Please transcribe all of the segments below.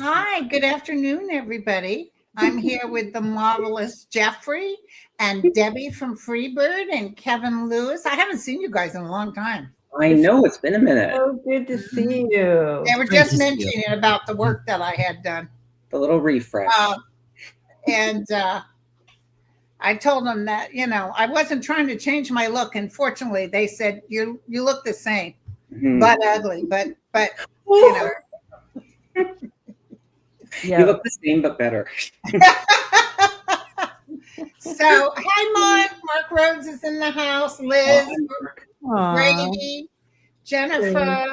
Hi, good afternoon, everybody. I'm here with the marvelous Jeffrey and Debbie from Freebird and Kevin Lewis. I haven't seen you guys in a long time. I know, it's been a minute. So good to see you. They were just mentioning about the work that I had done. The little refresh. I told them that, I wasn't trying to change my look. And fortunately, they said, you look the same, but ugly, but You look the same, but better. So, hi, Mark Rhodes is in the house. Liz, Brady, Jennifer.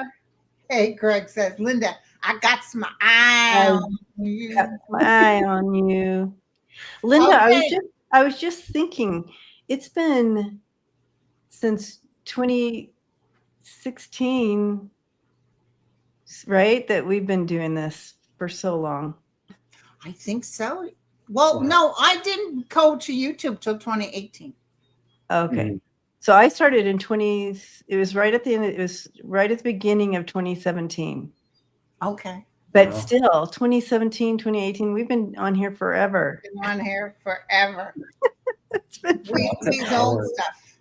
Hey, Greg says, Linda, I got my eye on you. Got my eye on you. Linda, okay. I was just thinking, it's been since 2016, right, that we've been doing this for so long. I think so. Well, no, I didn't go to YouTube till 2018. Okay. So I started in it was right at the end, it was right at the beginning of 2017. Okay. But still, 2017, 2018, we've been on here forever. Been on here forever. It's been these old stuff.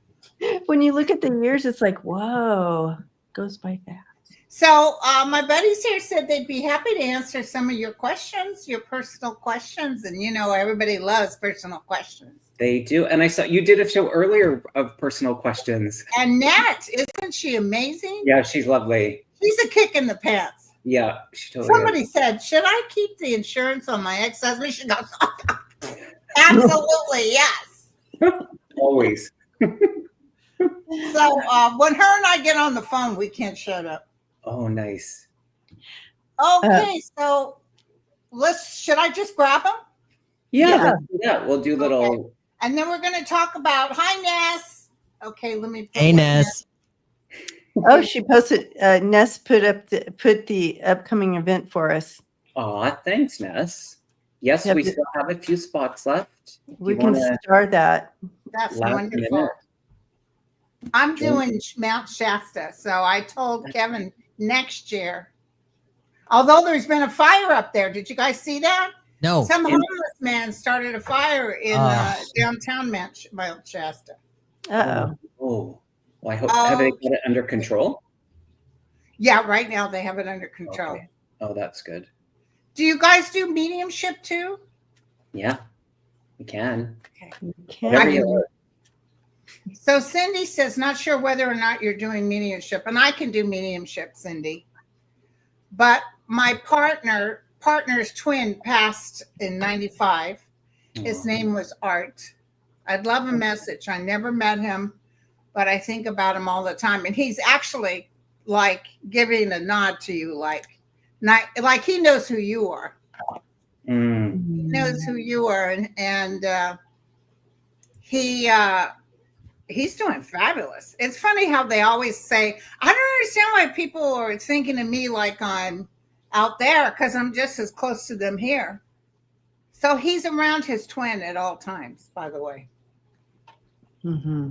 When you look at the years, it's like, whoa, goes by fast. So my buddies here said they'd be happy to answer some of your questions, your personal questions. And, everybody loves personal questions. They do. And I saw you did a show earlier of personal questions. Annette, isn't she amazing? Yeah, she's lovely. She's a kick in the pants. Yeah, she totally Somebody is. Said, should I keep the insurance on my ex-husband? She goes, absolutely, yes. Always. So when her and I get on the phone, we can't shut up. Oh, nice. Okay, so should I just grab them? Yeah, we'll do little. Okay. And then we're going to talk about, hi, Ness. Okay, let me. Hey, Ness. Oh, she posted, Ness put the upcoming event for us. Aw, thanks, Ness. Yes, we still have a few spots left. We can start that. That's wonderful. I'm doing Mount Shasta, so I told Kevin next year. Although there's been a fire up there. Did you guys see that? No. Some homeless man started a fire in downtown Mount Shasta. Uh-oh. Oh, well, I hope have they got it under control? Yeah, right now they have it under control. Okay. Oh, that's good. Do you guys do mediumship too? Yeah, we can. Okay. We can. So Cindy says, not sure whether or not you're doing mediumship, and I can do mediumship, Cindy. But my partner's twin passed in 95. His name was Art. I'd love a message. I never met him, but I think about him all the time. And he's actually like giving a nod to you, like he knows who you are. He knows who you are, and he's doing fabulous. It's funny how they always say, I don't understand why people are thinking of me like I'm out there, because I'm just as close to them here. So he's around his twin at all times, by the way. Mm-hmm.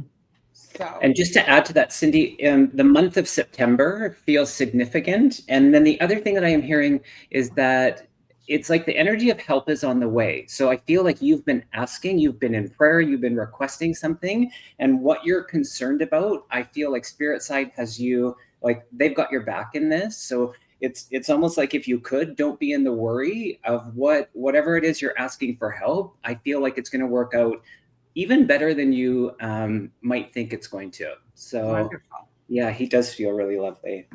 So. And just to add to that, Cindy, the month of September feels significant. And then the other thing that I am hearing is that it's like the energy of help is on the way. So I feel like you've been asking, you've been in prayer, you've been requesting something, and what you're concerned about, I feel like Spirit Side has you, like they've got your back in this. So it's almost like if you could, don't be in the worry of whatever it is you're asking for help. I feel like it's going to work out even better than you might think it's going to. So wonderful. Yeah, he does feel really lovely.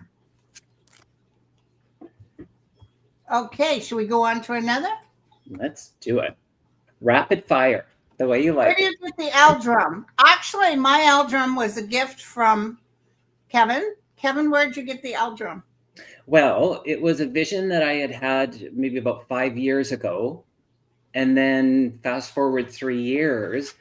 Okay, should we go on to another? Let's do it. Rapid fire, the way you like. Where did you get the L drum? Actually, my L drum was a gift from Kevin. Kevin, where'd you get the L drum? Well, it was a vision that I had maybe about 5 years ago. And then fast forward 3 years,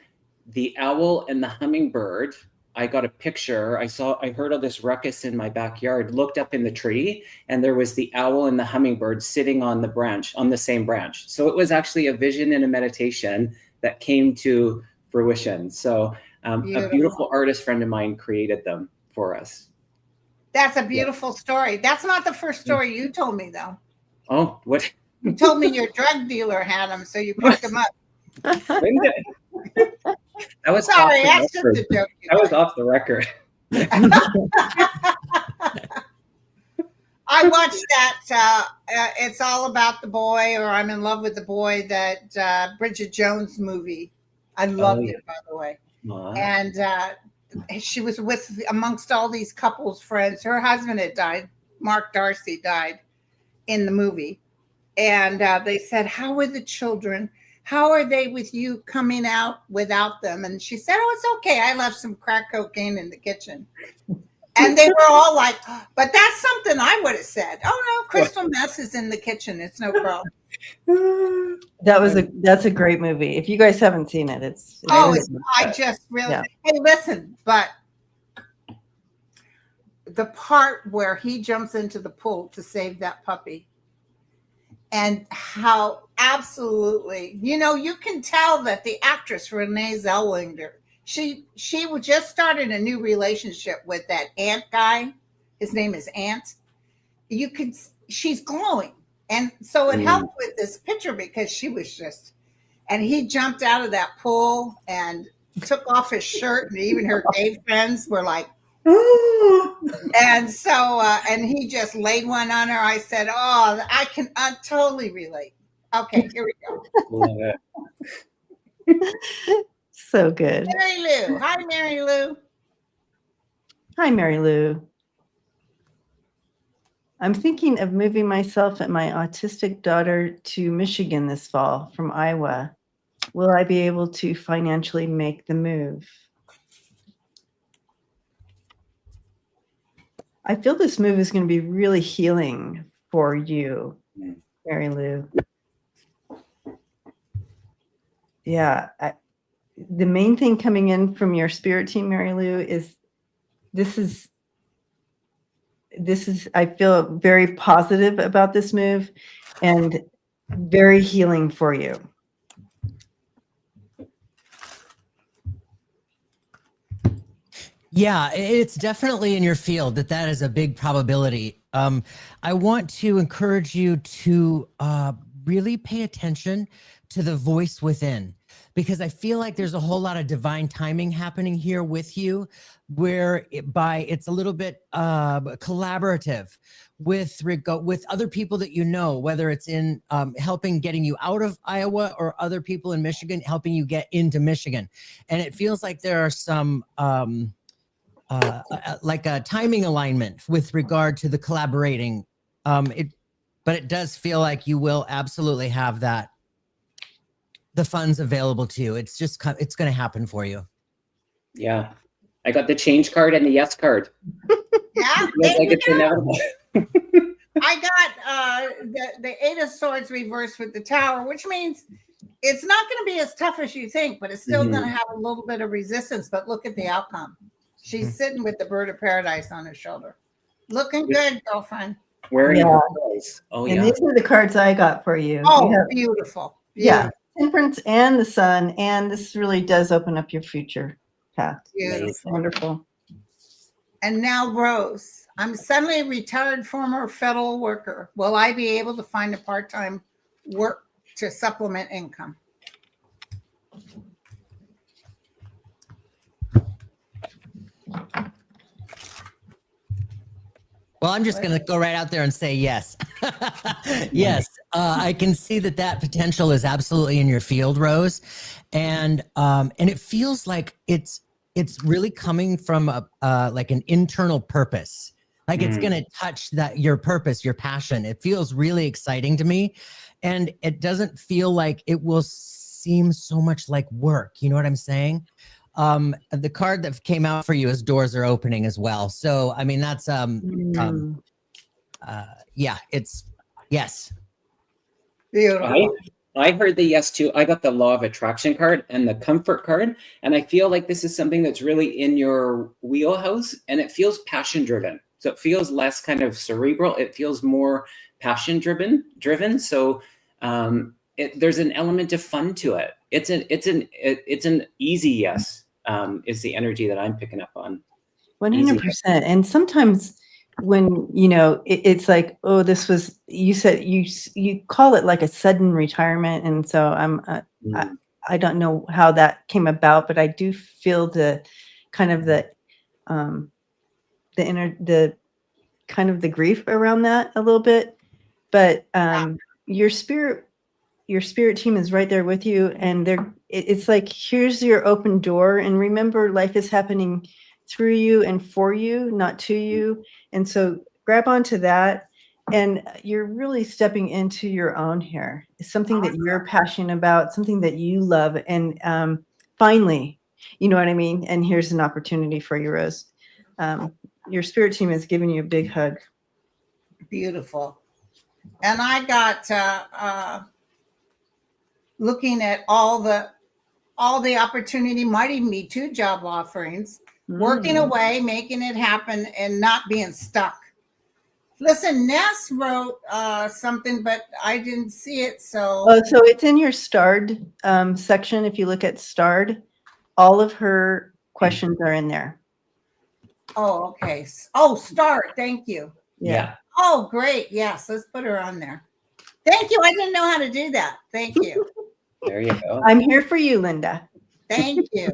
the owl and the hummingbird, I got a picture. I heard all this ruckus in my backyard, looked up in the tree, and there was the owl and the hummingbird sitting on the branch, on the same branch. So it was actually a vision and a meditation that came to fruition. So a beautiful artist friend of mine created them for us. That's a beautiful story. That's not the first story you told me, though. Oh, what? You told me your drug dealer had them, so you picked them up. That was sorry, that's just a joke. That was off the record. I watched that. It's all about the boy, or I'm in love with the boy. That Bridget Jones movie. I loved it, by the way. And she was with amongst all these couples friends. Her husband had died. Mark Darcy died in the movie, and they said, "How were the children? How are they with you coming out without them?" And she said, "Oh, it's okay. I left some crack cocaine in the kitchen." And they were all like, "But that's something I would have said." "Oh no, crystal meth is in the kitchen. It's no problem." That's a great movie. If you guys haven't seen it, I just really Hey, listen, but the part where he jumps into the pool to save that puppy, and how absolutely, you can tell that the actress Renee Zellweger, she just started a new relationship with that Ant guy. His name is Ant. She's glowing. And so it helped with this picture because she was just, and he jumped out of that pool and took off his shirt, and even her gay friends were like, and so, and he just laid one on her. I said, "Oh, I totally relate." Okay, here we go. Love it. So good. Mary Lou. Hi, Mary Lou. Hi, Mary Lou. I'm thinking of moving myself and my autistic daughter to Michigan this fall from Iowa. Will I be able to financially make the move? I feel this move is going to be really healing for you, Mary Lou. Yeah. The main thing coming in from your spirit team, Mary Lou, is this is, I feel very positive about this move and very healing for you. Yeah, it's definitely in your field that is a big probability. I want to encourage you to really pay attention to the voice within, because I feel like there's a whole lot of divine timing happening here with you, where it's a little bit collaborative with other people that you know, whether it's in helping getting you out of Iowa or other people in Michigan helping you get into Michigan. And it feels like there are some like a timing alignment with regard to the collaborating. But it does feel like you will absolutely have the funds available to you. It's going to happen for you. Yeah. I got the change card and the yes card. Yeah. Like it's inevitable. I got the Eight of Swords reversed with the Tower, which means it's not going to be as tough as you think, but it's still going to have a little bit of resistance. But look at the outcome. She's sitting with the bird of paradise on her shoulder. Looking good, girlfriend. Wearing her clothes. Oh, and these are the cards I got for you. Oh, beautiful. Yeah. Temperance and the Sun. And this really does open up your future path. Beautiful. Wonderful. And now, Rose, I'm suddenly a retired former federal worker. Will I be able to find a part-time work to supplement income? Well, I'm just going to go right out there and say yes. Yes, I can see that potential is absolutely in your field, Rose, and it feels like it's really coming from like an internal purpose. Like it's going to touch your purpose, your passion. It feels really exciting to me, and it doesn't feel like it will seem so much like work. You know what I'm saying? The card that came out for you is doors are opening as well. So, I mean, that's, Yeah, it's yes. Beautiful. I heard the yes too. I got the law of attraction card and the comfort card. And I feel like this is something that's really in your wheelhouse, and it feels passion driven. So it feels less kind of cerebral. It feels more passion driven. So there's an element of fun to it. It's an easy yes, is the energy that I'm picking up on. 100%. And sometimes when, you know, it's like, oh, this was, you said, you call it like a sudden retirement. And so I don't know how that came about, but I do feel the kind of the kind of the grief around that a little bit. But your spirit team is right there with you, and it's like, here's your open door, and remember, life is happening through you and for you, not to you. And so grab onto that, and you're really stepping into your own here. It's something that you're passionate about, something that you love, and finally, you know what I mean? And here's an opportunity for you, Rose. Your spirit team is giving you a big hug. Beautiful. And I got looking at all the opportunity, might even be 2 job offerings, working away, making it happen, and not being stuck. Listen, Ness wrote something, but I didn't see it. So it's in your starred section. If you look at starred, all of her questions are in there. Oh, okay. Oh, start. Thank you. Yeah. Oh, great. Yes, let's put her on there. Thank you. I didn't know how to do that. Thank you. There you go. I'm here for you, Linda. Thank you.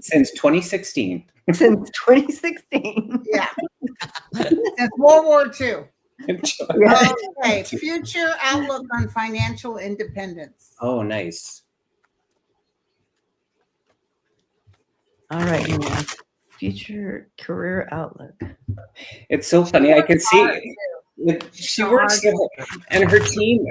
Since 2016. Since 2016. Yeah. Since World War II. Yeah. Okay. Future outlook on financial independence. Oh, nice. All right, Linda. Future career outlook. It's so funny. I can see she works and her team,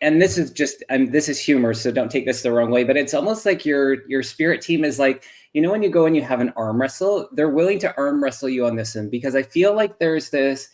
and this is just, this is humor, so don't take this the wrong way, but it's almost like your spirit team is like, you know, when you go and you have an arm wrestle, they're willing to arm wrestle you on this one, because I feel like there's this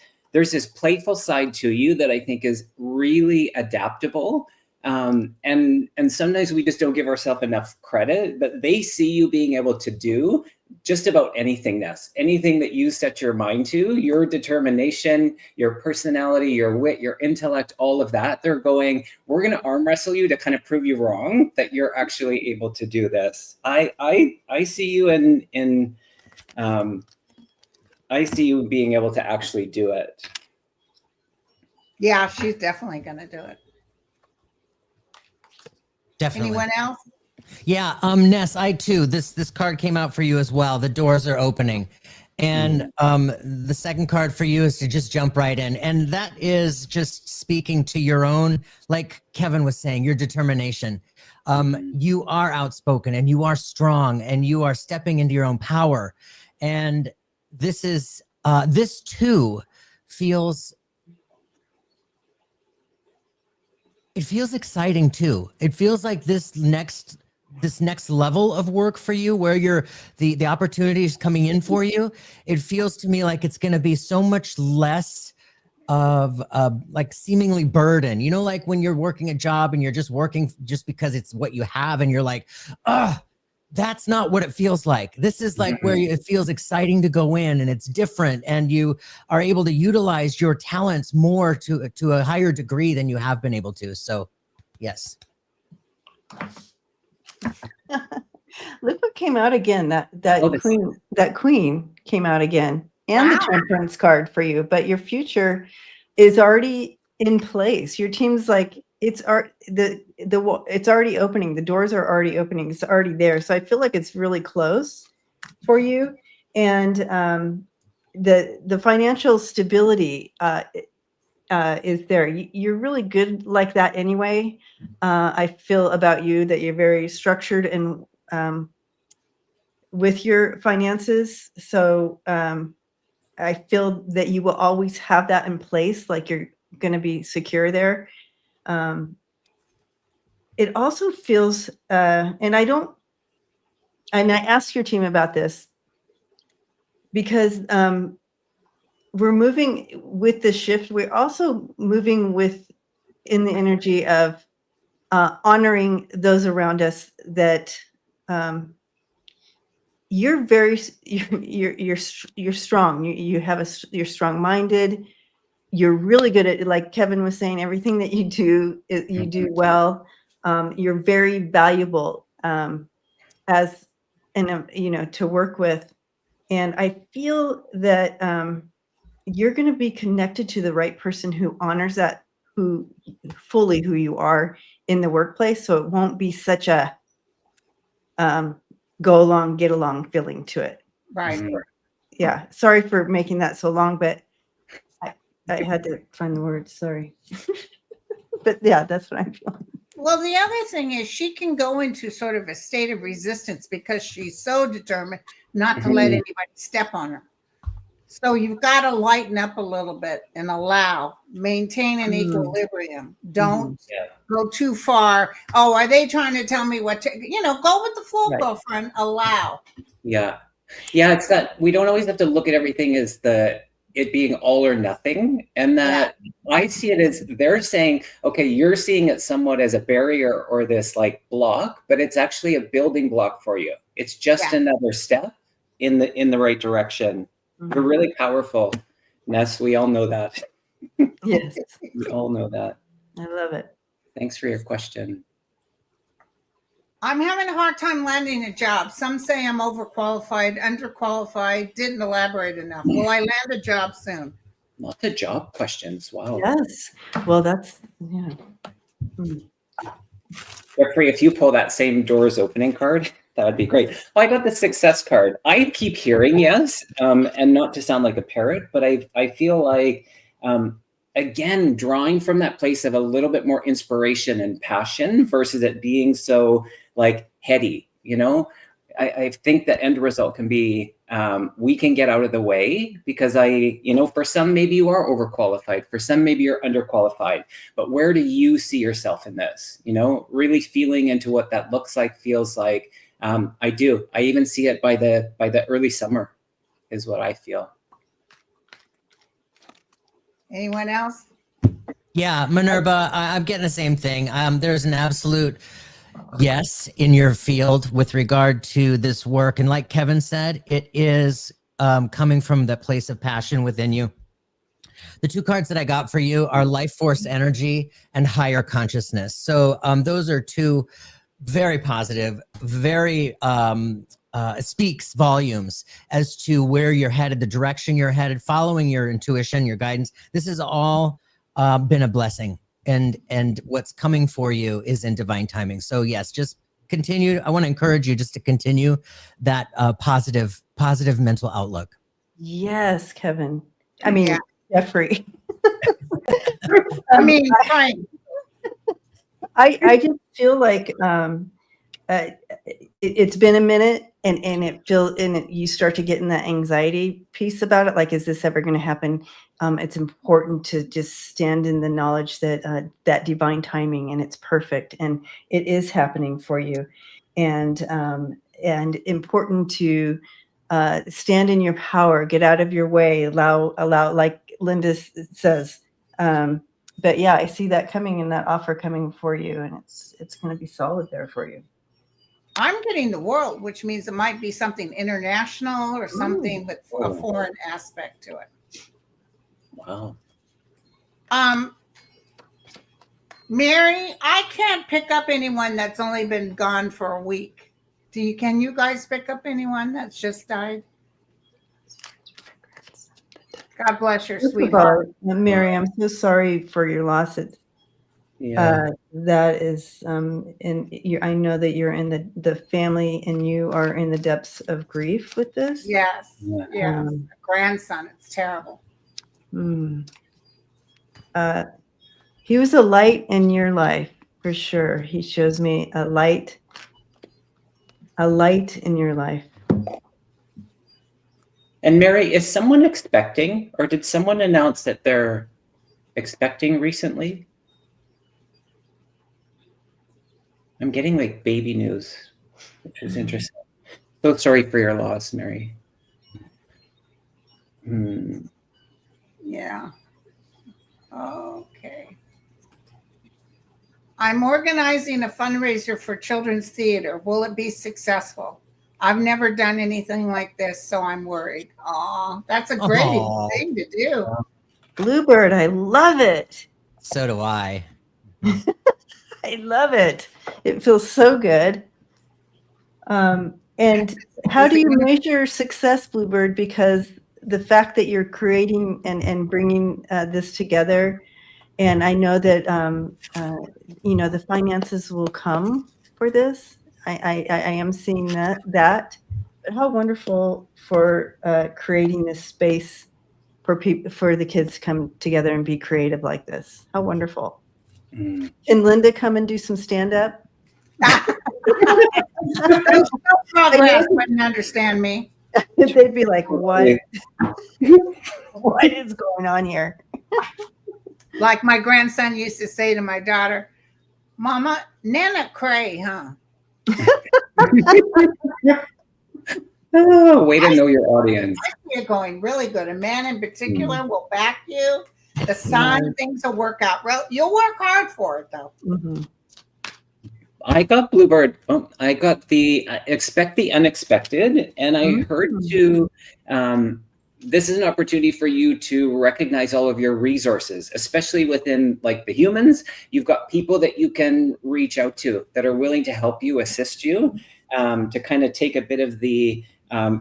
playful side to you that I think is really adaptable. And sometimes we just don't give ourselves enough credit, but they see you being able to do just about anything, Ness. Anything that you set your mind to, your determination, your personality, your wit, your intellect, all of that, they're going, we're going to arm wrestle you to kind of prove you wrong, that you're actually able to do this. I see you I see you being able to actually do it. Yeah, she's definitely going to do it. Definitely. Anyone else? Yeah, Ness, I too. This card came out for you as well. The doors are opening. And the second card for you is to just jump right in. And that is just speaking to your own, like Kevin was saying, your determination. You are outspoken and you are strong and you are stepping into your own power. And this is this too feels exciting too. It feels like this next level of work for you, where the opportunity is coming in for you. It feels to me like it's going to be so much less of like seemingly burden, you know, like when you're working a job and you're just working just because it's what you have, and you're like, that's not what it feels like. This is like where it feels exciting to go in, and it's different, and you are able to utilize your talents more to a higher degree than you have been able to. So yes. Look what came out again. That queen came out again, and the Temperance card for you. But your future is already in place. Your team's like, it's already opening. The doors are already opening. It's already there. So I feel like it's really close for you. And the financial stability is there. You're really good like that anyway. I feel about you that you're very structured and with your finances. So I feel that you will always have that in place, like you're going to be secure there. It also feels, and I asked your team about this because we're moving with the shift. We're also moving with in the energy of honoring those around us that you're very you're strong. You have you're strong minded. You're really good at, like Kevin was saying, everything that you do, you do well. You're very valuable as and to work with. And I feel that you're going to be connected to the right person who honors that, who fully who you are in the workplace. So it won't be such a go along, get along feeling to it. Right. Yeah. Sorry for making that so long, but I had to find the words. Sorry. But yeah, that's what I'm feeling. Well, the other thing is she can go into sort of a state of resistance because she's so determined not to let anybody step on her. So you've got to lighten up a little bit and maintain an equilibrium. Don't go too far. Oh, are they trying to tell me what to, go with the flow, girlfriend, allow. Yeah. Yeah. It's that we don't always have to look at everything as it being all or nothing. And that I see it as they're saying, okay, you're seeing it somewhat as a barrier or this like block, but it's actually a building block for you. It's just another step in the right direction. You're really powerful, Ness. We all know that. Yes. We all know that. I love it. Thanks for your question. I'm having a hard time landing a job. Some say I'm overqualified, underqualified, didn't elaborate enough. Will I land a job soon? Lots of job questions. Wow. Yes. Well, that's, Jeffrey, if you pull that same doors opening card, that would be great. Well, I got the success card. I keep hearing yes, and not to sound like a parrot, but I feel like, again, drawing from that place of a little bit more inspiration and passion versus it being so like heady, I think the end result can be, we can get out of the way because for some, maybe you are overqualified. For some, maybe you're underqualified, but where do you see yourself in this? Really feeling into what that looks like, feels like. I do. I even see it by the early summer is what I feel. Anyone else? Yeah, Minerva, I'm getting the same thing. There's an absolute yes in your field with regard to this work. And like Kevin said, it is coming from the place of passion within you. The two cards that I got for you are life force energy and higher consciousness. So those are two very positive, very speaks volumes as to where you're headed, the direction you're headed, following your intuition, your guidance. This has all been a blessing. And what's coming for you is in divine timing. So yes, just continue. I want to encourage you just to continue that positive mental outlook. yes, Kevin. I mean, Jeffrey. Fine. I just feel like it's been a minute, and you start to get in that anxiety piece about it. Like, is this ever going to happen? It's important to just stand in the knowledge that that divine timing, and it's perfect, and it is happening for you, and important to stand in your power, get out of your way, allow, like Linda says. But yeah, I see that coming and that offer coming for you, and it's going to be solid there for you. I'm getting the world, which means it might be something international or something with a foreign aspect to it. Wow. Mary, I can't pick up anyone that's only been gone for a week. Can you guys pick up anyone that's just died? God bless your sweetheart. Mary, I'm so sorry for your loss. It's that is I know that you're in the family and you are in the depths of grief with this. Yes. Grandson, it's terrible. He was a light in your life for sure. He shows me a light in your life. And Mary, is someone expecting, or did someone announce that they're expecting recently? I'm getting like baby news, which is interesting. So sorry for your loss, Mary. Yeah. Okay. I'm organizing a fundraiser for children's theater. Will it be successful? I've never done anything like this, so I'm worried. Oh, that's a great Aw. thing to do. Bluebird, I love it. So do I. I love it. It feels so good. And how do you measure success, Bluebird? Because the fact that you're creating and bringing this together, and I know that the finances will come for this. I am seeing that. But how wonderful for creating this space for people, for the kids to come together and be creative like this. How wonderful! Mm. Can Linda come and do some stand up? Progress wouldn't understand me. They'd be like, "What? What is going on here?" Like my grandson used to say to my daughter, Mama, Nana cray, huh? Oh, way to know your audience. You're going really good. A man in particular will back you. The sun, things will work out. You'll work hard for it, though. Mm-hmm. I got Bluebird. Oh, I got the expect the unexpected, and I heard too. This is an opportunity for you to recognize all of your resources, especially within like the humans. You've got people that you can reach out to that are willing to help you, assist you, to kind of take a bit of the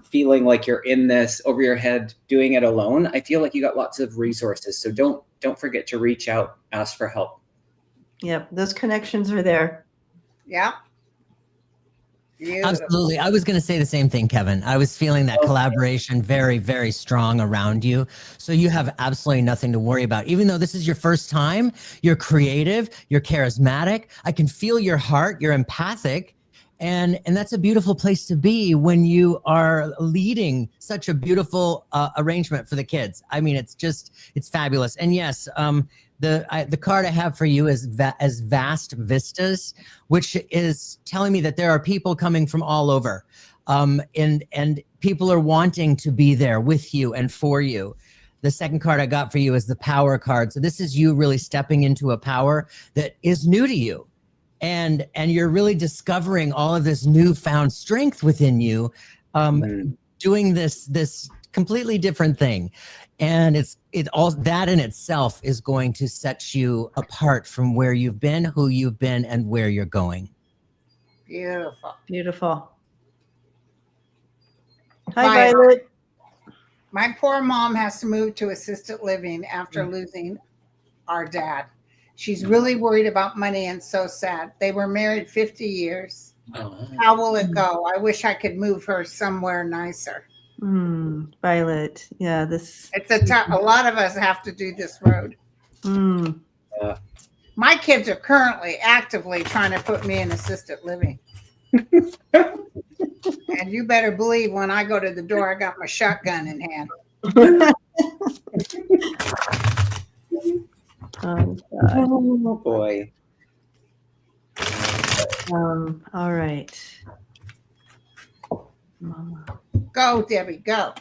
feeling like you're in this over your head, doing it alone. I feel like you got lots of resources, so don't forget to reach out, ask for help. Yep, those connections are there. Yeah. Beautiful. Absolutely. I was going to say the same thing, Kevin. I was feeling that collaboration very, very strong around you. So you have absolutely nothing to worry about. Even though this is your first time, you're creative, you're charismatic. I can feel your heart, you're empathic. And that's a beautiful place to be when you are leading such a beautiful arrangement for the kids. I mean, it's fabulous. And yes, the card I have for you is as vast vistas, which is telling me that there are people coming from all over, and people are wanting to be there with you and for you. The second card I got for you is the power card. So this is you really stepping into a power that is new to you. And you're really discovering all of this newfound strength within you, doing this completely different thing. And it all that in itself is going to set you apart from where you've been, who you've been, and where you're going. Beautiful. Beautiful. Hi, Violet. My poor mom has to move to assisted living after losing our dad. She's really worried about money and so sad. They were married 50 years. Oh. How will it go? I wish I could move her somewhere nicer. Violet. Yeah, this. It's a lot of us have to do this road. My kids are currently actively trying to put me in assisted living. And you better believe when I go to the door, I got my shotgun in hand. Oh, Oh boy. all right. Mama. Go, Debbie, go.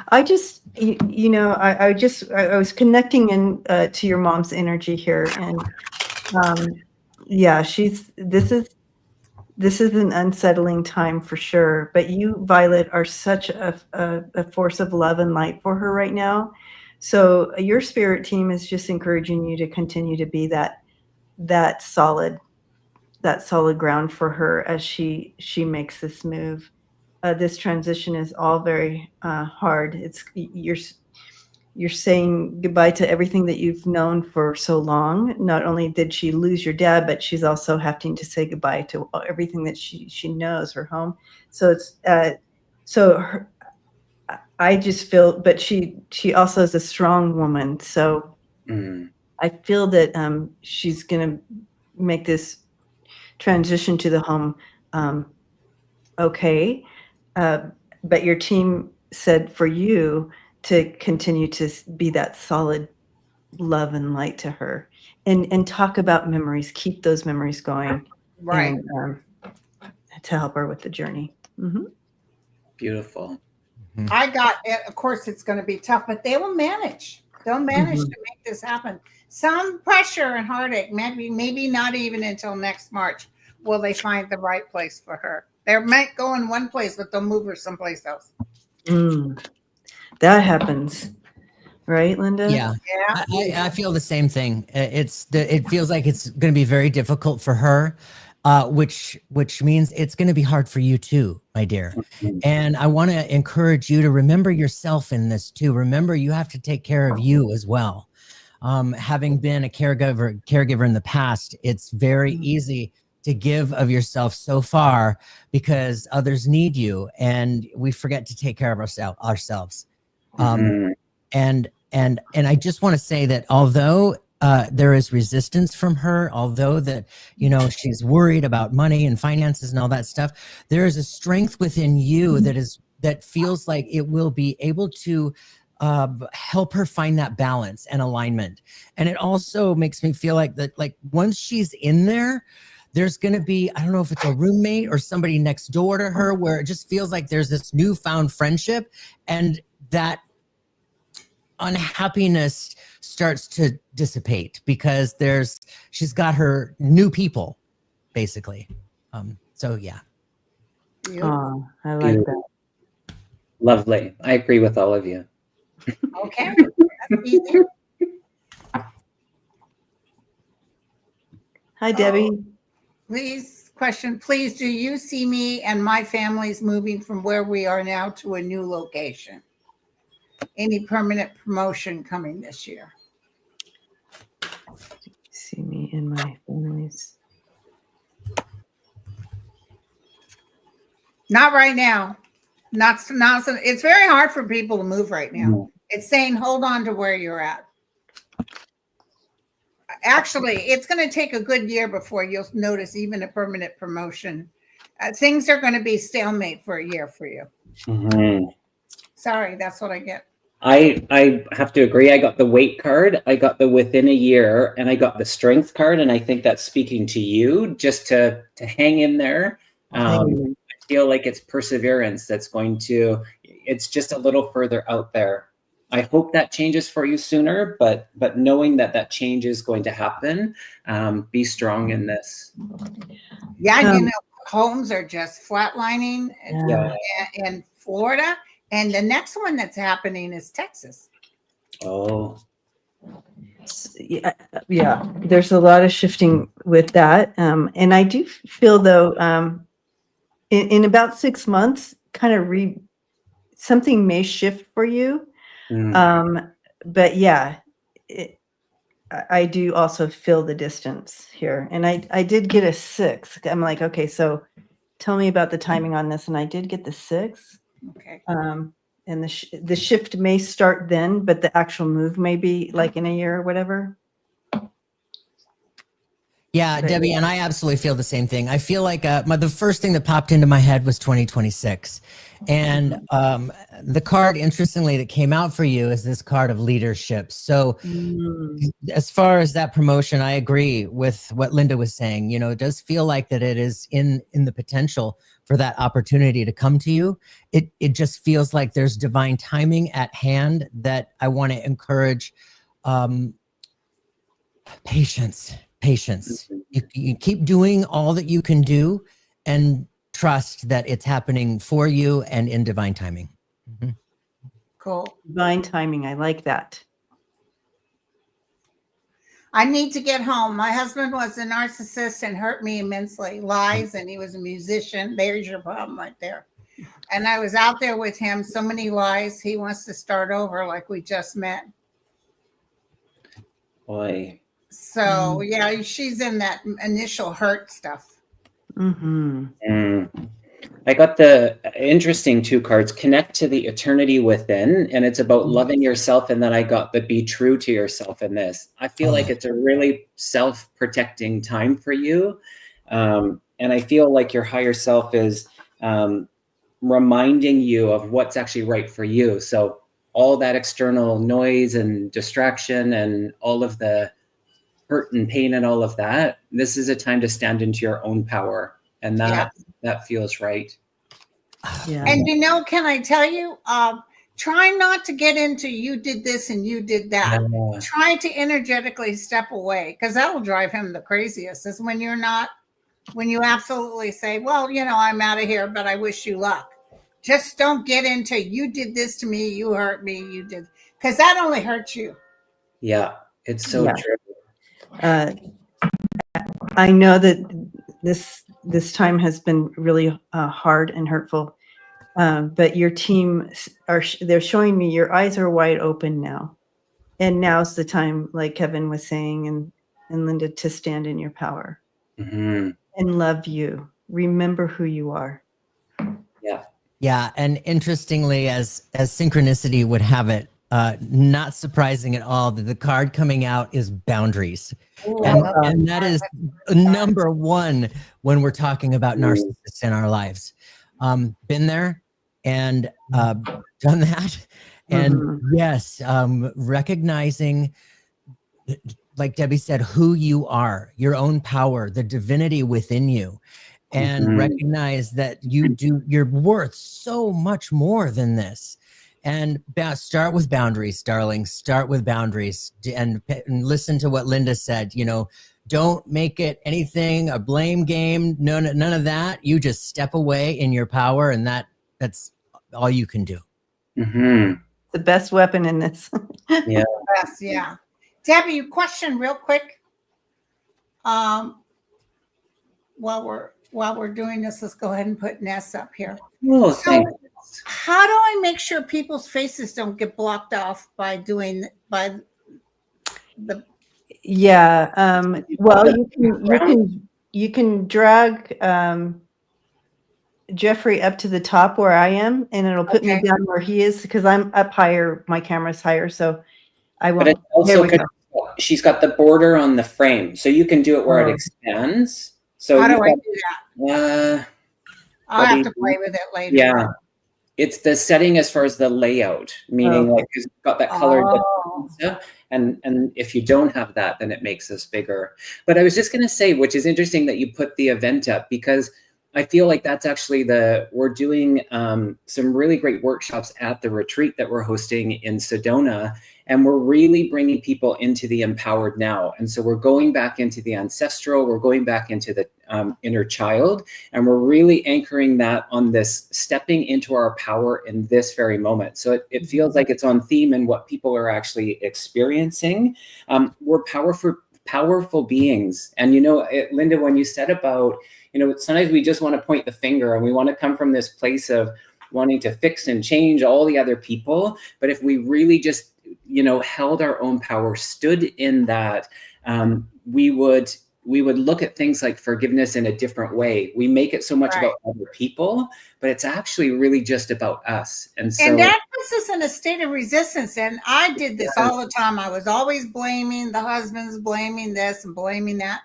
I just, I was connecting in to your mom's energy here, and yeah, this is an unsettling time for sure. But you, Violet, are such a force of love and light for her right now. So your spirit team is just encouraging you to continue to be that solid ground for her as she makes this move. This transition is all very hard. You're saying goodbye to everything that you've known for so long. Not only did she lose your dad, but she's also having to say goodbye to everything that she knows, her home. So it's I just feel, but she also is a strong woman. So I feel that she's going to make this transition to the home okay. But your team said for you to continue to be that solid love and light to her, and talk about memories, keep those memories going, Right. and, to help her with the journey. Beautiful. I got it. Of course, it's going to be tough, but they will manage. They'll manage to make this happen. Some pressure and heartache, maybe not even until next March will they find the right place for her. They might go in one place, but they'll move her someplace else. That happens, right, Linda? Yeah, Yeah. I feel the same thing. It feels like it's going to be very difficult for her, which means it's going to be hard for you too, my dear. And I want to encourage you to remember yourself in this too. Remember, you have to take care of you as well. Having been a caregiver in the past, it's very easy to give of yourself so far because others need you, and we forget to take care of ourselves. And I just want to say that although there is resistance from her, although that, you know, she's worried about money and finances and all that stuff, there is a strength within you that feels like it will be able to help her find that balance and alignment. And it also makes me feel like that, like once she's in there, there's going to be, I don't know if it's a roommate or somebody next door to her, where it just feels like there's this newfound friendship, and that unhappiness starts to dissipate because she's got her new people, basically. So yeah. Oh, I like that. Lovely. I agree with all of you. Okay. That's easy. Hi, Debbie. Please, do you see me and my family's moving from where we are now to a new location? Any permanent promotion coming this year? See me and my families. Not right now. Not. It's very hard for people to move right now. It's saying hold on to where you're at. Actually, it's going to take a good year before you'll notice even a permanent promotion. Things are going to be stalemate for a year for you. Sorry, that's what I get. I have to agree. I got the weight card, I got the within a year, and I got the strength card. And I think that's speaking to you just to hang in there. I feel like it's perseverance that's it's just a little further out there. I hope that changes for you sooner, but knowing that change is going to happen, be strong in this. Yeah, you know, homes are just flatlining in Florida, and the next one that's happening is Texas. Oh, yeah. There's a lot of shifting with that, and I do feel though, in about 6 months, kind of something may shift for you. But yeah, I do also feel the distance here, and I did get a 6. I'm like, okay, so tell me about the timing on this, and I did get the 6. Okay. And the shift may start then, but the actual move may be like in a year or whatever. Yeah, Debbie, and I absolutely feel the same thing. I feel like the first thing that popped into my head was 2026. And the card, interestingly, that came out for you is this card of leadership. So as far as that promotion, I agree with what Linda was saying. You know, it does feel like that it is in the potential for that opportunity to come to you. It just feels like there's divine timing at hand that I want to encourage. Patience. You keep doing all that you can do and trust that it's happening for you and in divine timing. Cool. Divine timing. I like that. I need to get home. My husband was a narcissist and hurt me immensely. Lies, and he was a musician. There's your problem right there. And I was out there with him. So many lies. He wants to start over like we just met. boy. So yeah, she's in that initial hurt stuff. I got the interesting 2 cards, connect to the eternity within, and it's about loving yourself. And then I got the be true to yourself in this. I feel like it's a really self-protecting time for you. And I feel like your higher self is reminding you of what's actually right for you. So all that external noise and distraction and all of the hurt and pain and all of that, this is a time to stand into your own power. And that feels right. Yeah. And you know, can I tell you, try not to get into you did this and you did that. Yeah. Try to energetically step away, because that'll drive him the craziest, is when you're not, when you absolutely say, well, you know, I'm out of here, but I wish you luck. Just don't get into you did this to me, you hurt me, you did, because that only hurts you. Yeah, it's so Yeah. true. I know that this time has been really hard and hurtful, but your team they're showing me your eyes are wide open now, and now's the time, like Kevin was saying, and Linda, to stand in your power Hmm. and love you. Remember who you are. Yeah. Yeah, and interestingly, as synchronicity would have it, not surprising at all that the card coming out is boundaries. Ooh, And that is number one when we're talking about narcissists in our lives. Been there and done that. And yes, recognizing, like Debbie said, who you are, your own power, the divinity within you, and recognize that you're worth so much more than this. And start with boundaries, darling. Start with boundaries, and listen to what Linda said. You know, don't make it anything a blame game. None of that. You just step away in your power, and that's all you can do. The best weapon in this. Yeah. Yes, yeah. Debbie, question real quick. While we're doing this, let's go ahead and put Ness up here. Oh, So, thanks. how do I make sure people's faces don't get blocked off by the Yeah. Well, you can drag Jeffrey up to the top where I am, and it'll put me down where he is, because I'm up higher. My camera's higher, so I won't. But it also there we go. she's got the border on the frame, so you can do it where it expands. So how do I got, do that? I'll what do have you to do? play with it later. Yeah. It's the setting as far as the layout, meaning like it's got that colored stuff. And if you don't have that, then it makes us bigger. But I was just gonna say, which is interesting that you put the event up, because I feel like that's actually we're doing some really great workshops at the retreat that we're hosting in Sedona, and we're really bringing people into the empowered now. And so we're going back into the ancestral, we're going back into the inner child, and we're really anchoring that on this stepping into our power in this very moment. So it feels like it's on theme in what people are actually experiencing. We're powerful beings. And you know, Linda, when you said about, you know, sometimes we just want to point the finger and we want to come from this place of wanting to fix and change all the other people. But if we really just, you know, held our own power, stood in that, we would look at things like forgiveness in a different way. We make it so much about other people, but it's actually really just about us. And so, and that puts us in a state of resistance. And I did this all the time. I was always blaming the husbands, blaming this and blaming that.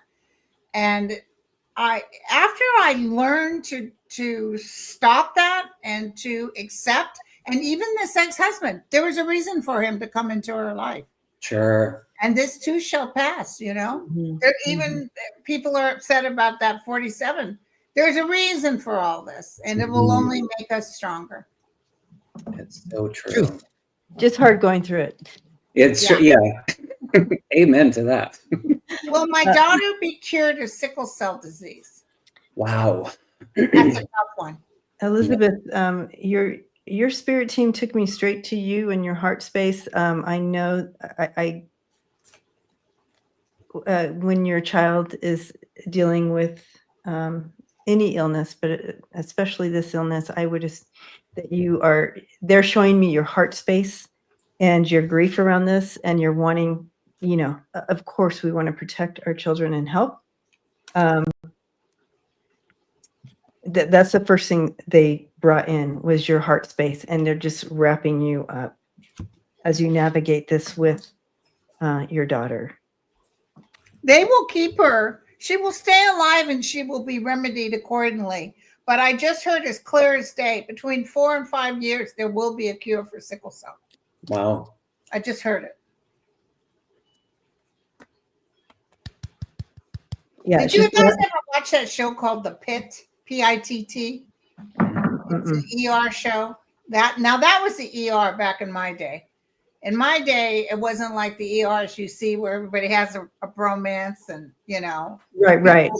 And after I learned to stop that and to accept, and even this ex-husband, there was a reason for him to come into her life. Sure. And this too shall pass, you know. There, even people are upset about that 47. There's a reason for all this, and it will only make us stronger. It's so true. Just hard going through it. It's Amen to that. Will my daughter be cured of sickle cell disease? Wow. That's a tough one. Elizabeth, your spirit team took me straight to you and your heart space. I know when your child is dealing with any illness, but especially this illness, I would just they're showing me your heart space and your grief around this, and you're wanting, you know, of course we want to protect our children and help. That's the first thing they brought in was your heart space, and they're just wrapping you up as you navigate this with your daughter. They will keep her. She will stay alive and she will be remedied accordingly. But I just heard as clear as day, between 4 and 5 years, there will be a cure for sickle cell. Wow. I just heard it. Yeah. Did you guys ever watch that show called The Pit? PITT? It's an ER show. That was the ER back in my day. In my day, it wasn't like the ERs you see where everybody has a bromance and, Right.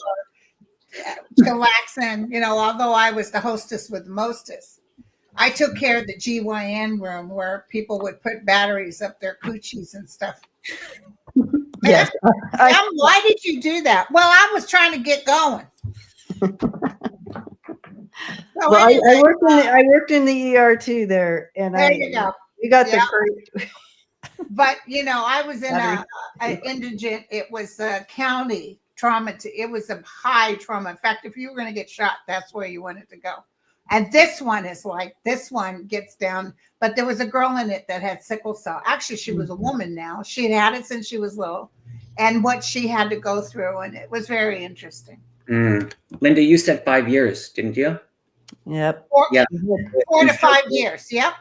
chillaxing, although I was the hostess with the mostest. I took care of the GYN room where people would put batteries up their coochies and stuff. Yes. Why did you do that? Well, I was trying to get going. So Well, anyway, I worked in the ER too there, and there you go. you got Yeah. the great. But I was in Battery. a indigent. It was a county trauma. It was a high trauma. In fact, if you were going to get shot, that's where you wanted to go. And this one is like, this one gets down. But there was a girl in it that had sickle cell. Actually, she was a woman now. She had it since she was little, and what she had to go through, and it was very interesting. Linda, you said 5 years, didn't you? Yep. 4 Yeah. 4 to 5 years. Yep.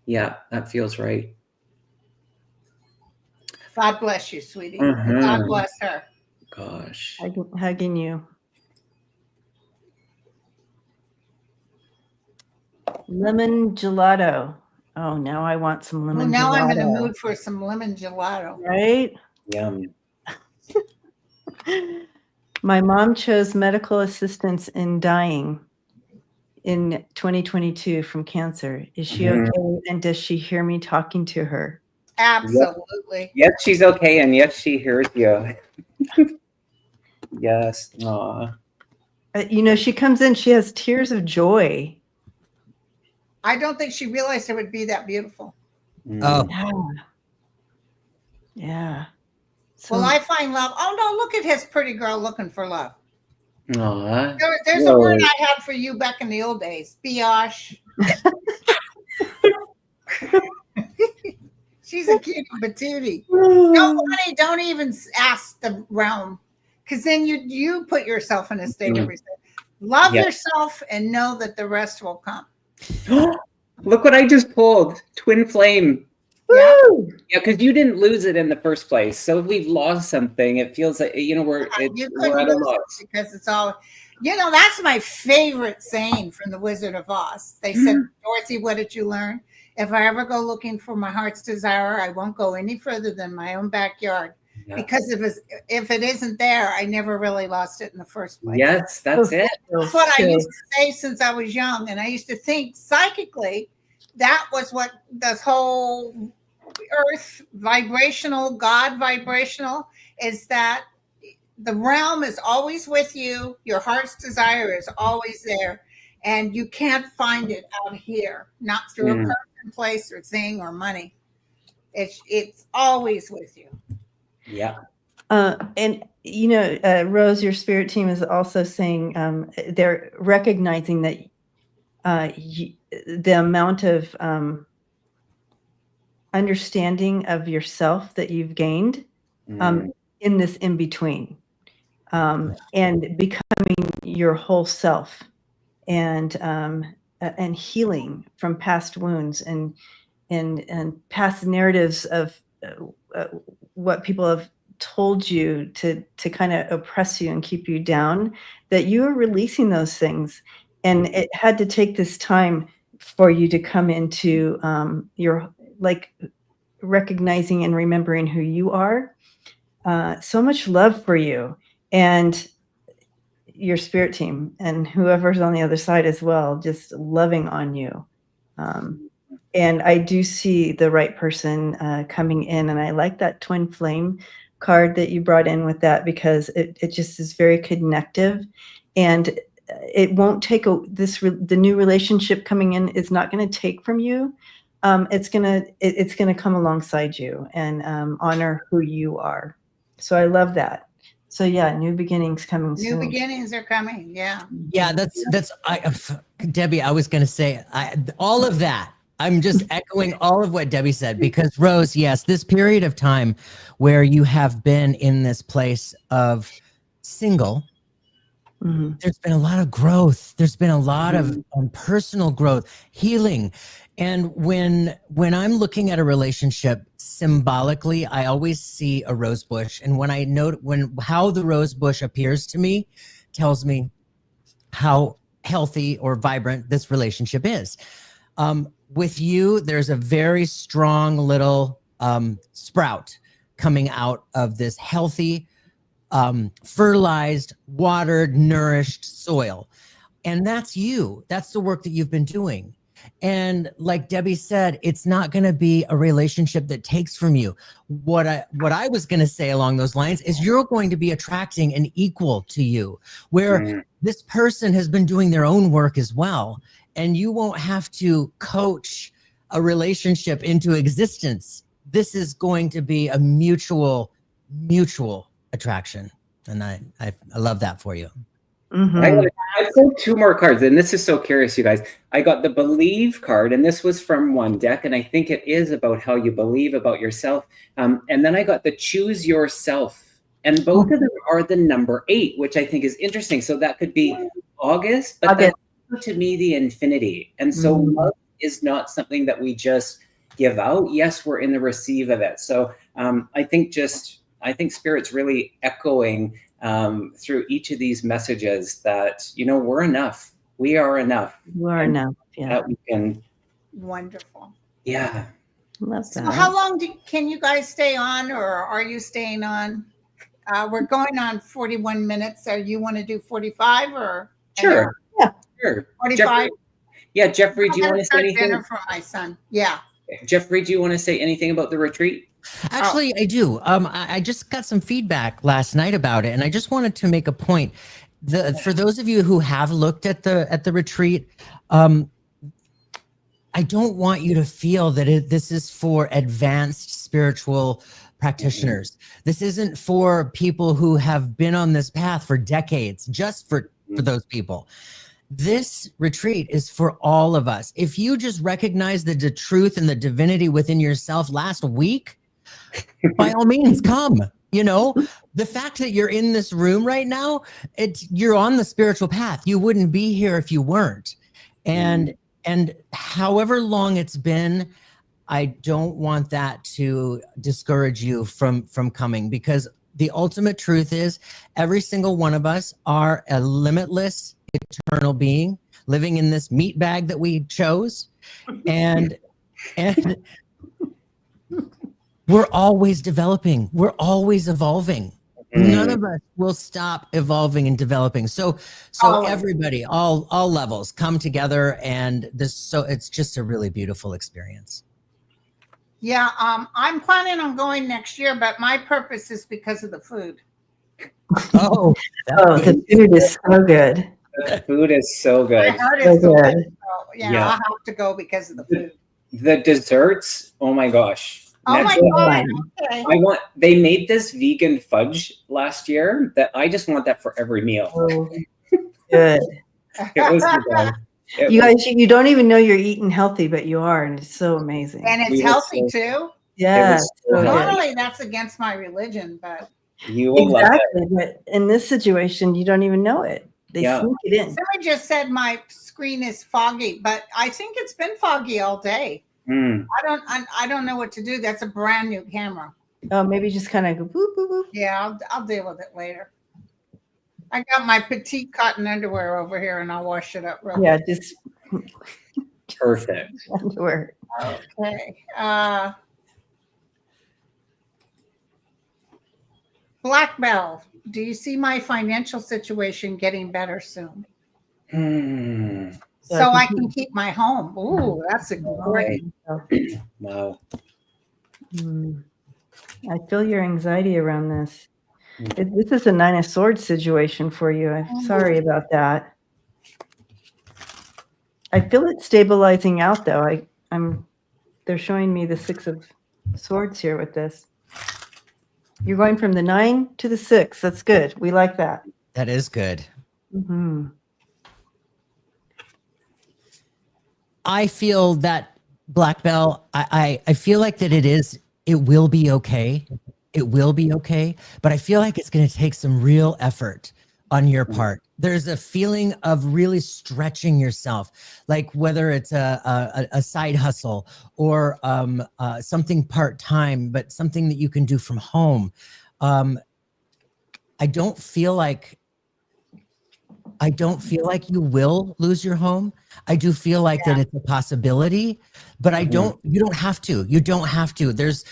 Yeah, that feels right. God bless you, sweetie. Mhm. God bless her. Gosh. Hugging you. Lemon gelato. Oh, now I want some Well, lemon now gelato. I'm in the mood for some lemon gelato. Right? Yum. My mom chose medical assistance in dying in 2022 from cancer. Is she Mhm. okay? And does she hear me talking to her? Absolutely. Yes, she's okay, and yes, she hears you. Yes. Aw. She comes in, she has tears of joy. I don't think she realized it would be that beautiful. Oh, Yeah. Will I find love? Oh no, look at his pretty girl looking for love. Aw. There's a word I had for you back in the old days. Biatch. She's a cutie patootie. No, honey, don't even ask the realm, because then you put yourself in a state of respect. Love yourself and know that the rest will come. Look what I just pulled. Twin flame. Yeah. Yeah, because you didn't lose it in the first place. So if we've lost something, it feels like, we're at a loss. Because it's all, that's my favorite saying from The Wizard of Oz. They said, Dorothy, what did you learn? If I ever go looking for my heart's desire, I won't go any further than my own backyard. Yeah. Because if it isn't there, I never really lost it in the first place. Yes, that's it. That's what I used to say since I was young. And I used to think psychically that was what this whole earth vibrational, God vibrational, is that the realm is always with you. Your heart's desire is always there. And you can't find it out here, not through a person, place, or thing, or money. It's always with you. Yeah. And Rose, your spirit team is also saying they're recognizing that the amount of understanding of yourself that you've gained in this in between, and becoming your whole self, and healing from past wounds and past narratives of what people have told you to kind of oppress you and keep you down, that you are releasing those things. And it had to take this time for you to come into your recognizing and remembering who you are. So much love for you and your spirit team and whoever's on the other side as well, just loving on you. And I do see the right person coming in, and I like that twin flame card that you brought in with that, because it just is very connective, and it won't take the new relationship coming in is not going to take from you. It's gonna come alongside you and honor who you are. So I love that. So yeah, new beginnings coming soon. New beginnings are coming. Yeah. Yeah, Debbie, I was going to say all of that. I'm just echoing all of what Debbie said, because Rose, yes, this period of time where you have been in this place of single, there's been a lot of growth. There's been a lot of personal growth, healing. And when I'm looking at a relationship symbolically, I always see a rose bush. And when I note how the rose bush appears to me, tells me how healthy or vibrant this relationship is. With you, there's a very strong little sprout coming out of this healthy, fertilized, watered, nourished soil. And that's you. That's the work that you've been doing. And like Debbie said, it's not going to be a relationship that takes from you. What I was going to say along those lines is you're going to be attracting an equal to you, where this person has been doing their own work as well. And you won't have to coach a relationship into existence. This is going to be a mutual attraction. And I love that for you. I pulled 2 more cards, and this is so curious, you guys. I got the Believe card, and this was from one deck, and I think it is about how you believe about yourself. And then I got the Choose Yourself, and both of them are the number 8, which I think is interesting. So that could be August, but that's to me the infinity. And so love is not something that we just give out. Yes, we're in the receive of it. So I think Spirit's really echoing through each of these messages that, we're enough. We are enough. We're enough. Yeah. That we can. Wonderful. Yeah. Love that. So how long can you guys stay on, or are you staying on? We're going on 41 minutes. So you want to do 45 or? Sure. Yeah. Sure. 45? Jeffrey, do you want to say anything? Dinner for my son. Yeah. Jeffrey, do you want to say anything about the retreat? Actually, I do. I just got some feedback last night about it, and I just wanted to make a point. For those of you who have looked at the retreat, I don't want you to feel that this is for advanced spiritual practitioners. This isn't for people who have been on this path for decades, just for those people. This retreat is for all of us. If you just recognize the truth and the divinity within yourself last week, by all means, come. The fact that you're in this room right now, you're on the spiritual path. You wouldn't be here if you weren't. And however long it's been, I don't want that to discourage you from coming, because the ultimate truth is every single one of us are a limitless, eternal being living in this meat bag that we chose. And we're always developing. We're always evolving. None of us will stop evolving and developing. So everybody, all levels come together, and it's just a really beautiful experience. Yeah, I'm planning on going next year, but my purpose is because of the food. The food is so good. The food is so good. I heard it's so good. So, Yeah. I'll have to go because of the food. The desserts, oh my gosh. Oh my God. Okay. They made this vegan fudge last year that I just want that for every meal. Oh, good. It was the best. You guys, you don't even know you're eating healthy, but you are, and it's so amazing. And it's healthy too. Yeah. so Normally that's against my religion, but you will love it. But in this situation, you don't even know it. They sneak it in. Somebody just said my screen is foggy, but I think it's been foggy all day. I don't know what to do. That's a brand new camera. Oh, maybe just kind of go boop, boop, boop. Yeah, I'll deal with it later. I got my petite cotton underwear over here, and I'll wash it up real quick. Just perfect underwear. Okay. Black Bell, do you see my financial situation getting better soon? So I can keep my home. Ooh, that's a great. Wow. I feel your anxiety around this. This is a 9 of Swords situation for you. I'm sorry about that. I feel it stabilizing out though. They're showing me the 6 of Swords here with this. You're going from the 9 to the 6. That's good. We like that. That is good. I feel that, Black Bell, I feel like that it will be okay. It will be okay. But I feel like it's going to take some real effort on your part. There's a feeling of really stretching yourself, like whether it's a side hustle or something part-time, but something that you can do from home. I don't feel like I don't feel like you will lose your home. I do feel like that it's a possibility, but I don't, you don't have to. You don't have to. There's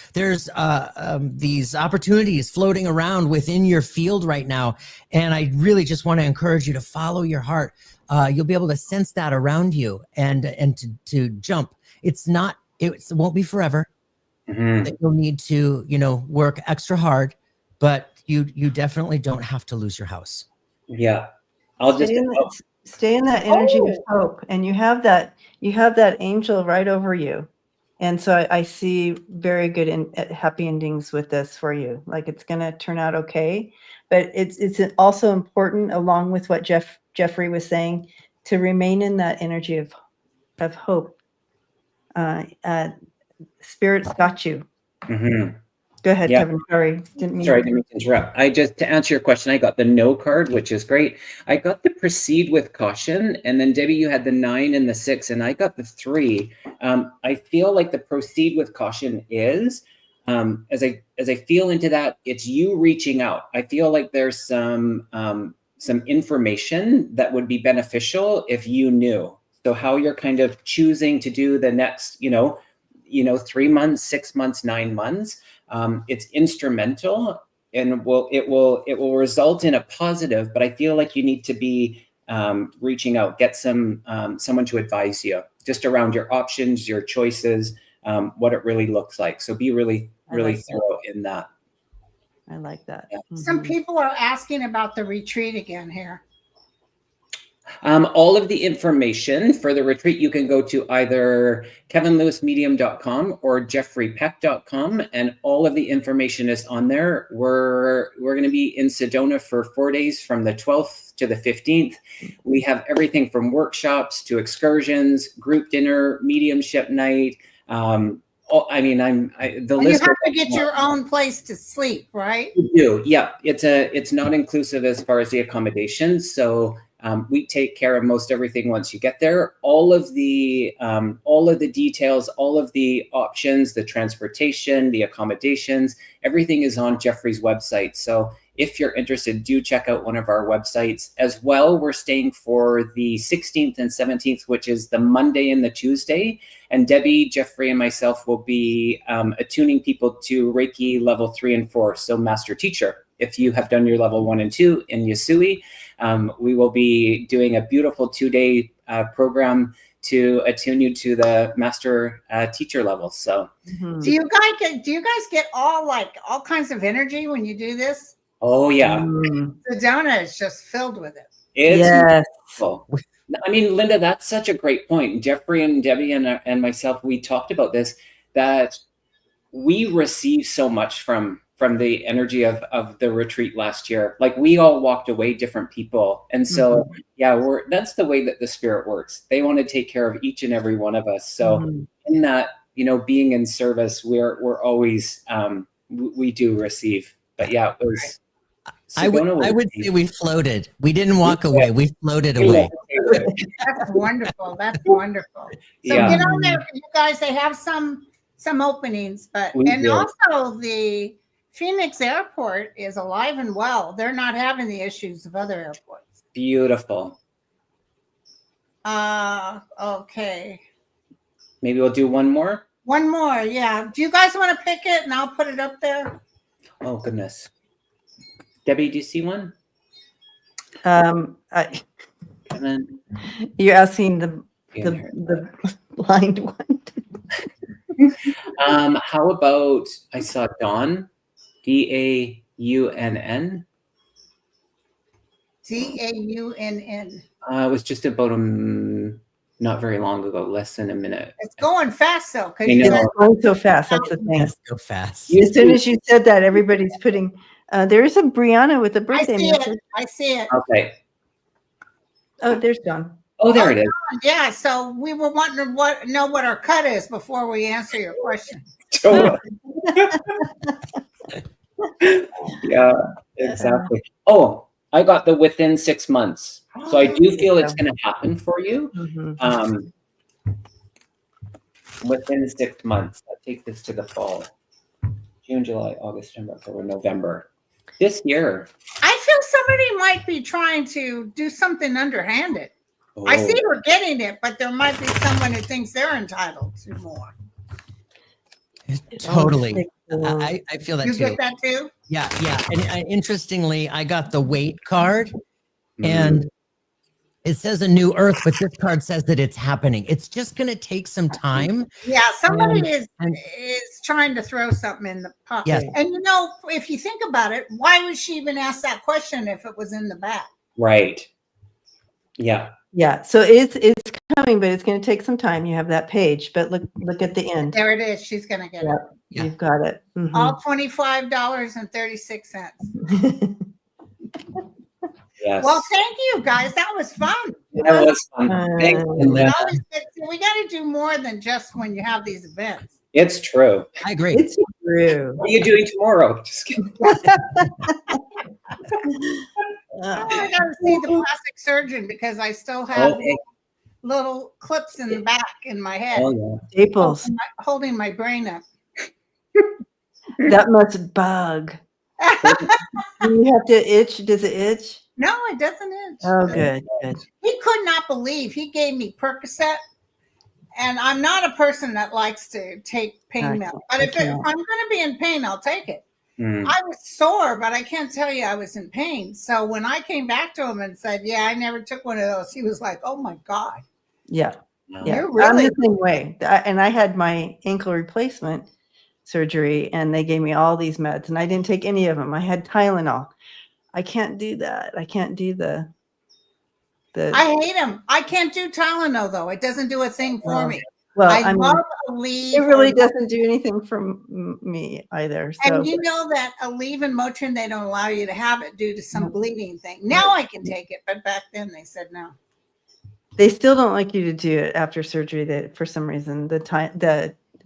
these opportunities floating around within your field right now. And I really just want to encourage you to follow your heart. You'll be able to sense that around you and to jump. It won't be forever. That you'll need to, work extra hard, but you definitely don't have to lose your house. Yeah. I'll just Stay in that energy of hope, and you have that angel right over you, and so I see very good and happy endings with this for you. Like, it's going to turn out okay, but it's also important, along with what Jeffrey was saying, to remain in that energy of hope. Spirit's got you. Go ahead, Kevin. Sorry, didn't mean to interrupt. To answer your question, I got the no card, which is great. I got the proceed with caution, and then Debbie, you had the 9 and the 6, and I got the 3. I feel like the proceed with caution is, as I feel into that, it's you reaching out. I feel like there's some information that would be beneficial if you knew. So how you're kind of choosing to do the next, 3 months, 6 months, 9 months. It's instrumental, and it will result in a positive, but I feel like you need to be reaching out, get someone to advise you just around your options, your choices, what it really looks like. So be really thorough in that. I like that. Yeah. Some people are asking about the retreat again here. All of the information for the retreat, you can go to either kevinlewismedium.com or jeffreypeck.com, and all of the information is on there. We're going to be in Sedona for 4 days from the 12th to the 15th. We have everything from workshops to excursions, group dinner, mediumship night. You have to get your own place to sleep, right? We do, yeah. It's not inclusive as far as the accommodations, so we take care of most everything once you get there. All of the details, all of the options, the transportation, the accommodations, everything is on Jeffrey's website. So if you're interested, do check out one of our websites. As well, we're staying for the 16th and 17th, which is the Monday and the Tuesday. And Debbie, Jeffrey, and myself will be attuning people to Reiki level 3 and 4, so Master Teacher. If you have done your level 1 and 2 in Yasui, we will be doing a beautiful 2-day program to attune you to the Master Teacher level. So, do you guys get all kinds of energy when you do this? Oh yeah, Sedona is just filled with it. It's beautiful. I mean, Linda, that's such a great point. Jeffrey and Debbie and myself, we talked about this, that we receive so much from the energy of the retreat last year. Like, we all walked away different people. And so, that's the way that the Spirit works. They want to take care of each and every one of us. So in that, being in service, we're always, we do receive. But yeah, it was, I would say we floated. We didn't walk away. We floated away. That's wonderful. That's wonderful. So get on there, you guys. They have some openings, also the Phoenix Airport is alive and well. They're not having the issues of other airports. Beautiful. Okay. Maybe we'll do one more. One more, yeah. Do you guys want to pick it, and I'll put it up there? Oh goodness. Debbie, do you see one? You're asking the blind one. How about, I saw Dawn, Daunn. Daunn. It was just about not very long ago, less than a minute. It's going fast though. It's going so fast. That's the thing. It's so fast. As soon as you said that, everybody's putting. There is a Brianna with a birthday message. I see it. Okay. Oh, there's Dawn. Oh, there it is. Yeah. So we were wanting to know what our cut is before we answer your question. Yeah, exactly. Oh, I got the within 6 months. So I do feel it's going to happen for you. Within 6 months. I'll take this to the fall. June, July, August, September, October, November. This year. I feel some somebody might be trying to do something underhanded. I see Oh, we're getting it, but there might be someone who thinks they're entitled to more. Totally. Oh, I feel that You too. get that too? Yeah, yeah. And interestingly, I got the wait card, mm. and it says a new earth, but this card says that it's happening. It's just going to take some time. Yeah, somebody And- is trying to throw something in the pot. Yes. And you know, if you think about it, why would she even ask that question if it was in the back? Right. Yeah. Yeah, so it's coming, but it's going to take some time. You have that page, but look at the end. There it is. She's gonna get it. Yeah. You've got it. Mhm. All $25.36. Yes. Well, thank you guys. That was fun. That was fun. Thanks, We Linda. always we got to do more than just when you have these events. It's true. I agree. It's true. What are you doing tomorrow? Just kidding. Oh, I got to see the plastic surgeon because I still have Okay. little clips in the back in my head, Oh, yeah. Staples. holding my brain up. That must bug. Do you have to itch? Does it itch? No, it doesn't itch. Oh, good, good. He could not believe he gave me Percocet, and I'm not a person that likes to take pain meds. But if I'm going to be in pain, I'll take it. Mm. I was sore, but I can't tell you I was in pain. So when I came back to him and said, "Yeah, I never took one of those," he was like, "Oh my God." Yeah, No. yeah. You're I'm really the same way. And I had my ankle replacement surgery, and they gave me all these meds, and I didn't take any of them. I had Tylenol. I can't do that. I can't do the. I hate him. I can't do Tylenol though. It doesn't do a thing for Well, me. Well, I I mean, love Aleve. it really doesn't do anything for me either. So And you know that Aleve and Motrin, they don't allow you to have it due to some bleeding thing. Now I can take it, but back then they said no. they still don't like you to do it after surgery. That for some reason the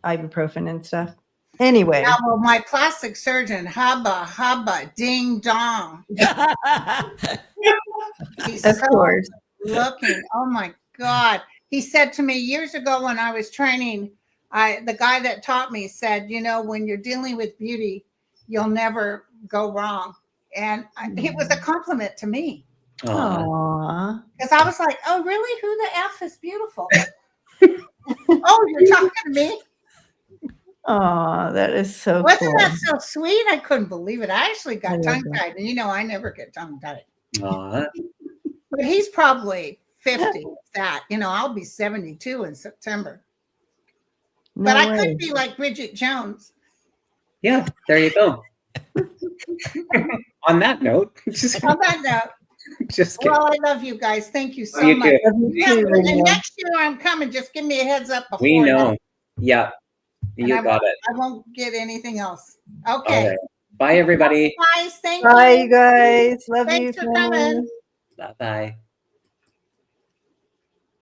ibuprofen and stuff. Anyway, Now, well, my plastic surgeon, hubba, ding dong. He's of so course. looking. Oh my God. He said to me years ago when I was training, the guy that taught me said, you know, when you're dealing with beauty, you'll never go wrong. And it was a compliment to me. Aw. Aww. Because I was like, oh, really? Who the F is beautiful? Oh, you're talking to me? Aw, that is so Wasn't cool. that so sweet? I couldn't believe it. I actually I got love tongue that. tied. And you know, I never get tongue tied. Aw. But he's probably 50, that. You know, I'll be 72 in September. No But I way. could be like Bridget Jones. Yeah, there you go. On that note, just How about that? kidding. Well, I love you guys. Thank you so You much. too. Love you Yeah, too, and Lydia. next year I'm coming. Just give me a heads up before. We know. that. Yeah, And you got it. I won't get anything else. All Okay. right. Bye, everybody. Guys, thank Bye, you. you guys. Love Thanks you. for family. coming. Bye-bye.